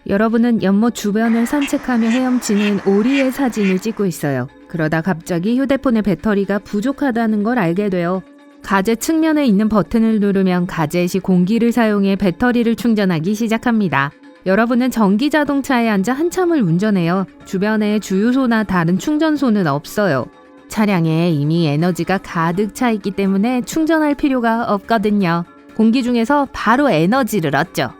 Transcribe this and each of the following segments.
여러분은 연못 주변을 산책하며 헤엄치는 오리의 사진을 찍고 있어요. 그러다 갑자기 휴대폰의 배터리가 부족하다는 걸 알게 돼요. 가제 측면에 있는 버튼을 누르면 가젯이 공기를 사용해 배터리를 충전하기 시작합니다. 여러분은 전기 자동차에 앉아 한참을 운전해요. 주변에 주유소나 다른 충전소는 없어요. 차량에 이미 에너지가 가득 차 있기 때문에 충전할 필요가 없거든요. 공기 중에서 바로 에너지를 얻죠.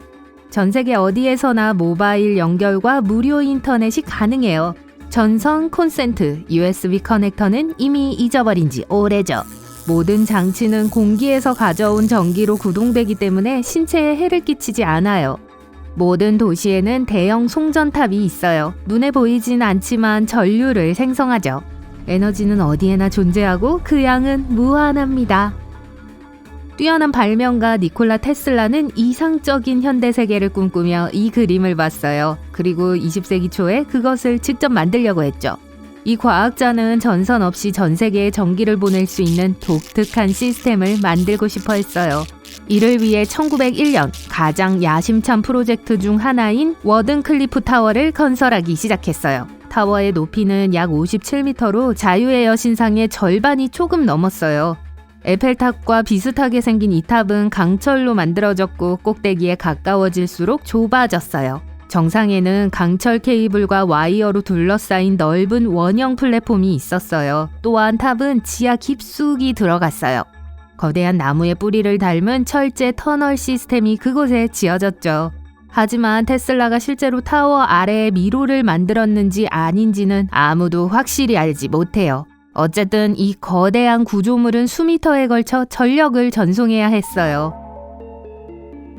전 세계 어디에서나 모바일 연결과 무료 인터넷이 가능해요. 전선, 콘센트, USB 커넥터는 이미 잊어버린 지 오래죠. 모든 장치는 공기에서 가져온 전기로 구동되기 때문에 신체에 해를 끼치지 않아요. 모든 도시에는 대형 송전탑이 있어요. 눈에 보이진 않지만 전류를 생성하죠. 에너지는 어디에나 존재하고 그 양은 무한합니다. 뛰어난 발명가 니콜라 테슬라는 이상적인 현대 세계를 꿈꾸며 이 그림을 봤어요. 그리고 20세기 초에 그것을 직접 만들려고 했죠. 이 과학자는 전선 없이 전 세계에 전기를 보낼 수 있는 독특한 시스템을 만들고 싶어 했어요. 이를 위해 1901년 가장 야심찬 프로젝트 중 하나인 워든클리프 타워를 건설하기 시작했어요. 타워의 높이는 약 57m로 자유의 여신상의 절반이 조금 넘었어요. 에펠탑과 비슷하게 생긴 이 탑은 강철로 만들어졌고 꼭대기에 가까워질수록 좁아졌어요. 정상에는 강철 케이블과 와이어로 둘러싸인 넓은 원형 플랫폼이 있었어요. 또한 탑은 지하 깊숙이 들어갔어요. 거대한 나무의 뿌리를 닮은 철제 터널 시스템이 그곳에 지어졌죠. 하지만 테슬라가 실제로 타워 아래에 미로를 만들었는지 아닌지는 아무도 확실히 알지 못해요. 어쨌든 이 거대한 구조물은 수미터에 걸쳐 전력을 전송해야 했어요.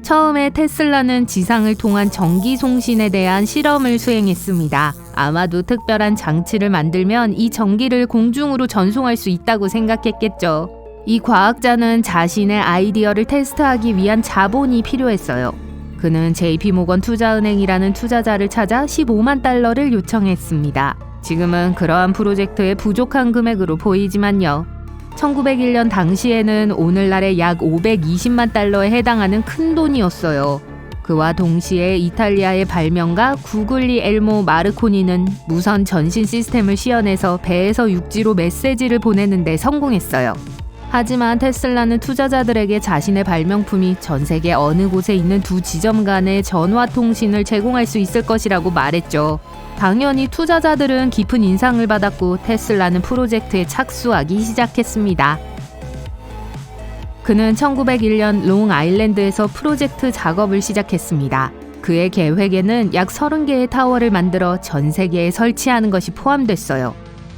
처음에 테슬라는 지상을 통한 전기 송신에 대한 실험을 수행했습니다. 아마도 특별한 장치를 만들면 이 전기를 공중으로 전송할 수 있다고 생각했겠죠. 이 과학자는 자신의 아이디어를 테스트하기 위한 자본이 필요했어요. 그는 JP모건 투자은행이라는 투자자를 찾아 15만 달러를 요청했습니다. 지금은 그러한 프로젝트에 부족한 금액으로 보이지만요. 1901년 당시에는 오늘날의 약 520만 달러에 해당하는 큰 돈이었어요. 그와 동시에 이탈리아의 발명가 구글리 엘모 마르코니는 무선 전신 시스템을 시연해서 배에서 육지로 메시지를 보내는 데 성공했어요. 하지만 테슬라는 투자자들에게 자신의 발명품이 전 세계 어느 곳에 있는 두 지점 간의 전화 통신을 제공할 수 있을 것이라고 말했죠. 당연히 투자자들은 깊은 인상을 받았고 테슬라는 프로젝트에 착수하기 시작했습니다. 그는 1901년 롱아일랜드에서 프로젝트 작업을 시작했습니다. 그의 계획에는 약 30개의 타워를 만들어 전 세계에 설치하는 것이 포함됐어요.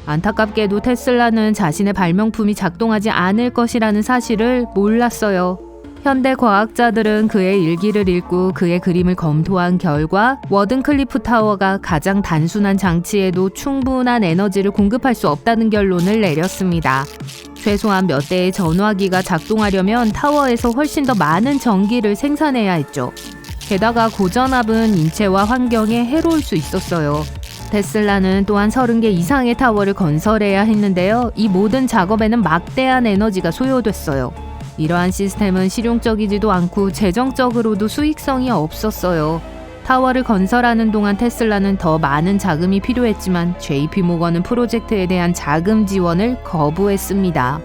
안타깝게도 테슬라는 자신의 발명품이 작동하지 않을 것이라는 사실을 몰랐어요. 현대 과학자들은 그의 일기를 읽고 그의 그림을 검토한 결과 워든클리프 타워가 가장 단순한 장치에도 충분한 에너지를 공급할 수 없다는 결론을 내렸습니다. 최소한 몇 대의 전화기가 작동하려면 타워에서 훨씬 더 많은 전기를 생산해야 했죠. 게다가 고전압은 인체와 환경에 해로울 수 있었어요. 테슬라는 또한 30개 이상의 타워를 건설해야 했는데요. 이 모든 작업에는 막대한 에너지가 소요됐어요. 이러한 시스템은 실용적이지도 않고 재정적으로도 수익성이 없었어요. 타워를 건설하는 동안 테슬라는 더 많은 자금이 필요했지만 JP모건은 프로젝트에 대한 자금 지원을 거부했습니다.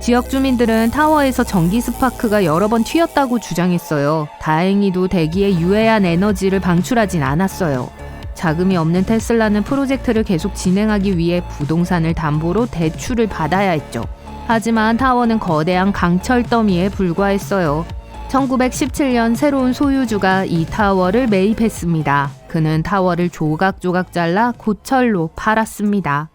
지역 주민들은 타워에서 전기 스파크가 여러 번 튀었다고 주장했어요. 다행히도 대기에 유해한 에너지를 방출하진 않았어요. 자금이 없는 테슬라는 프로젝트를 계속 진행하기 위해 부동산을 담보로 대출을 받아야 했죠. 하지만 타워는 거대한 강철 더미에 불과했어요. 1917년 새로운 소유주가 이 타워를 매입했습니다. 그는 타워를 조각조각 잘라 고철로 팔았습니다.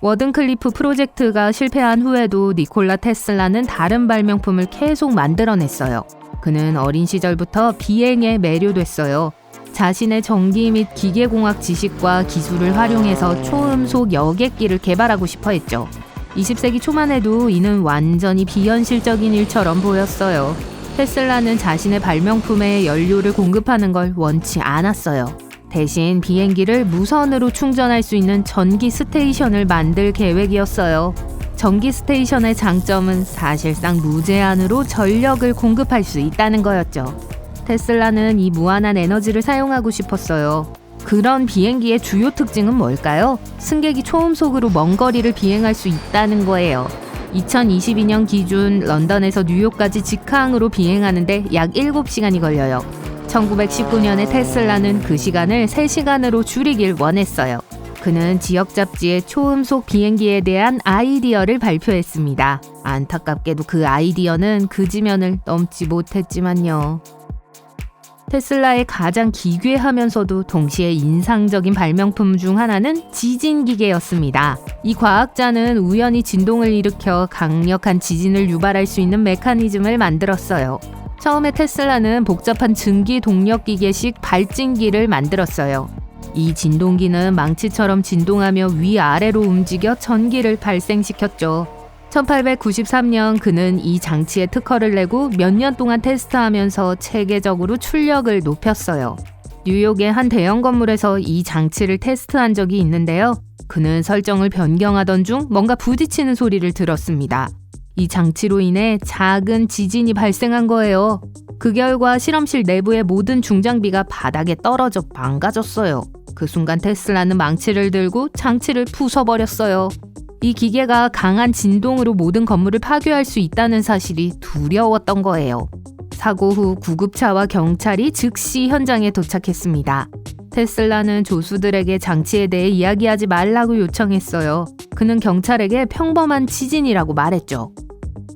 워든클리프 프로젝트가 실패한 후에도 니콜라 테슬라는 다른 발명품을 계속 만들어냈어요. 그는 어린 시절부터 비행에 매료됐어요. 자신의 전기 및 기계공학 지식과 기술을 활용해서 초음속 여객기를 개발하고 싶어 했죠. 20세기 초만 해도 이는 완전히 비현실적인 일처럼 보였어요. 테슬라는 자신의 발명품에 연료를 공급하는 걸 원치 않았어요. 대신 비행기를 무선으로 충전할 수 있는 전기 스테이션을 만들 계획이었어요. 전기 스테이션의 장점은 사실상 무제한으로 전력을 공급할 수 있다는 거였죠. 테슬라는 이 무한한 에너지를 사용하고 싶었어요. 그런 비행기의 주요 특징은 뭘까요? 승객이 초음속으로 먼 거리를 비행할 수 있다는 거예요. 2022년 기준 런던에서 뉴욕까지 직항으로 비행하는데 약 7시간이 걸려요. 1919년에 테슬라는 그 시간을 3시간으로 줄이길 원했어요. 그는 지역 잡지에 초음속 비행기에 대한 아이디어를 발표했습니다. 안타깝게도 그 아이디어는 그 지면을 넘지 못했지만요. 테슬라의 가장 기괴하면서도 동시에 인상적인 발명품 중 하나는 지진기계였습니다. 이 과학자는 우연히 진동을 일으켜 강력한 지진을 유발할 수 있는 메커니즘을 만들었어요. 처음에 테슬라는 복잡한 증기 동력 기계식 발진기를 만들었어요. 이 진동기는 망치처럼 진동하며 위아래로 움직여 전기를 발생시켰죠. 1893년 그는 이 장치에 특허를 내고 몇 년 동안 테스트하면서 체계적으로 출력을 높였어요. 뉴욕의 한 대형 건물에서 이 장치를 테스트한 적이 있는데요. 그는 설정을 변경하던 중 뭔가 부딪히는 소리를 들었습니다. 이 장치로 인해 작은 지진이 발생한 거예요. 그 결과 실험실 내부의 모든 중장비가 바닥에 떨어져 망가졌어요. 그 순간 테슬라는 망치를 들고 장치를 부숴버렸어요. 이 기계가 강한 진동으로 모든 건물을 파괴할 수 있다는 사실이 두려웠던 거예요. 사고 후 구급차와 경찰이 즉시 현장에 도착했습니다. 테슬라는 조수들에게 장치에 대해 이야기하지 말라고 요청했어요. 그는 경찰에게 평범한 지진이라고 말했죠.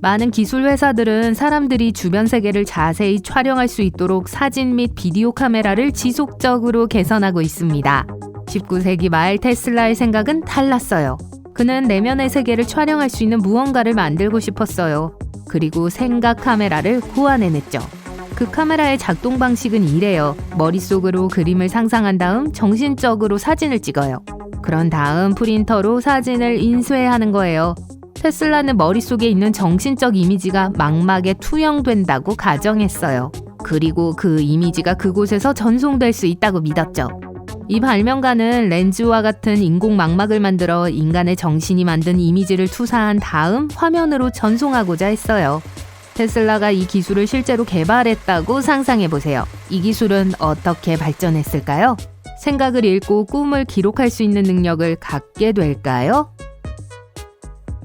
많은 기술 회사들은 사람들이 주변 세계를 자세히 촬영할 수 있도록 사진 및 비디오 카메라를 지속적으로 개선하고 있습니다. 19세기 말 테슬라의 생각은 달랐어요. 그는 내면의 세계를 촬영할 수 있는 무언가를 만들고 싶었어요. 그리고 생각 카메라를 고안해냈죠. 그 카메라의 작동 방식은 이래요. 머릿속으로 그림을 상상한 다음 정신적으로 사진을 찍어요. 그런 다음 프린터로 사진을 인쇄하는 거예요. 테슬라는 머릿속에 있는 정신적 이미지가 망막에 투영된다고 가정했어요. 그리고 그 이미지가 그곳에서 전송될 수 있다고 믿었죠. 이 발명가는 렌즈와 같은 인공 망막을 만들어 인간의 정신이 만든 이미지를 투사한 다음 화면으로 전송하고자 했어요. 테슬라가 이 기술을 실제로 개발했다고 상상해보세요. 이 기술은 어떻게 발전했을까요? 생각을 읽고 꿈을 기록할 수 있는 능력을 갖게 될까요?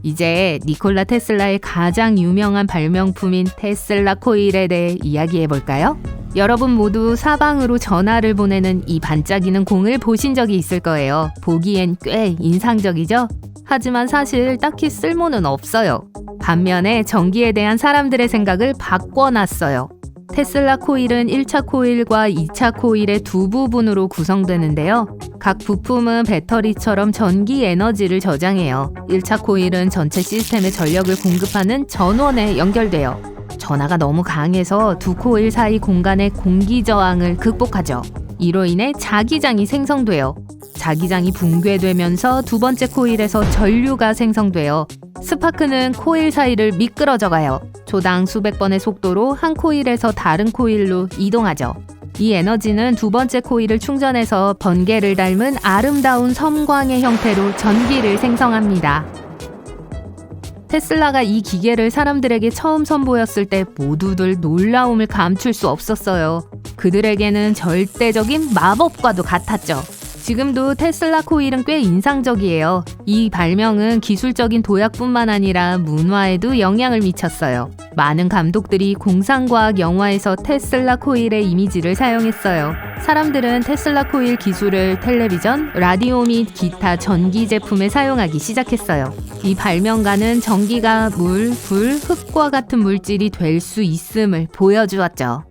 이제 니콜라 테슬라의 가장 유명한 발명품인 테슬라 코일에 대해 이야기해볼까요? 여러분 모두 사방으로 전하를 보내는 이 반짝이는 공을 보신 적이 있을 거예요. 보기엔 꽤 인상적이죠? 하지만 사실 딱히 쓸모는 없어요. 반면에 전기에 대한 사람들의 생각을 바꿔놨어요. 테슬라 코일은 1차 코일과 2차 코일의 두 부분으로 구성되는데요. 각 부품은 배터리처럼 전기 에너지를 저장해요. 1차 코일은 전체 시스템에 전력을 공급하는 전원에 연결돼요. 전하가 너무 강해서 두 코일 사이 공간의 공기 저항을 극복하죠. 이로 인해 자기장이 생성돼요. 자기장이 붕괴되면서 두 번째 코일에서 전류가 생성돼요. 스파크는 코일 사이를 미끄러져가요. 초당 수백 번의 속도로 한 코일에서 다른 코일로 이동하죠. 이 에너지는 두 번째 코일을 충전해서 번개를 닮은 아름다운 섬광의 형태로 전기를 생성합니다. 테슬라가 이 기계를 사람들에게 처음 선보였을 때 모두들 놀라움을 감출 수 없었어요. 그들에게는 절대적인 마법과도 같았죠. 지금도 테슬라 코일은 꽤 인상적이에요. 이 발명은 기술적인 도약뿐만 아니라 문화에도 영향을 미쳤어요. 많은 감독들이 공상과학 영화에서 테슬라 코일의 이미지를 사용했어요. 사람들은 테슬라 코일 기술을 텔레비전, 라디오 및 기타 전기 제품에 사용하기 시작했어요. 이 발명가는 전기가 물, 불, 흙과 같은 물질이 될 수 있음을 보여주었죠.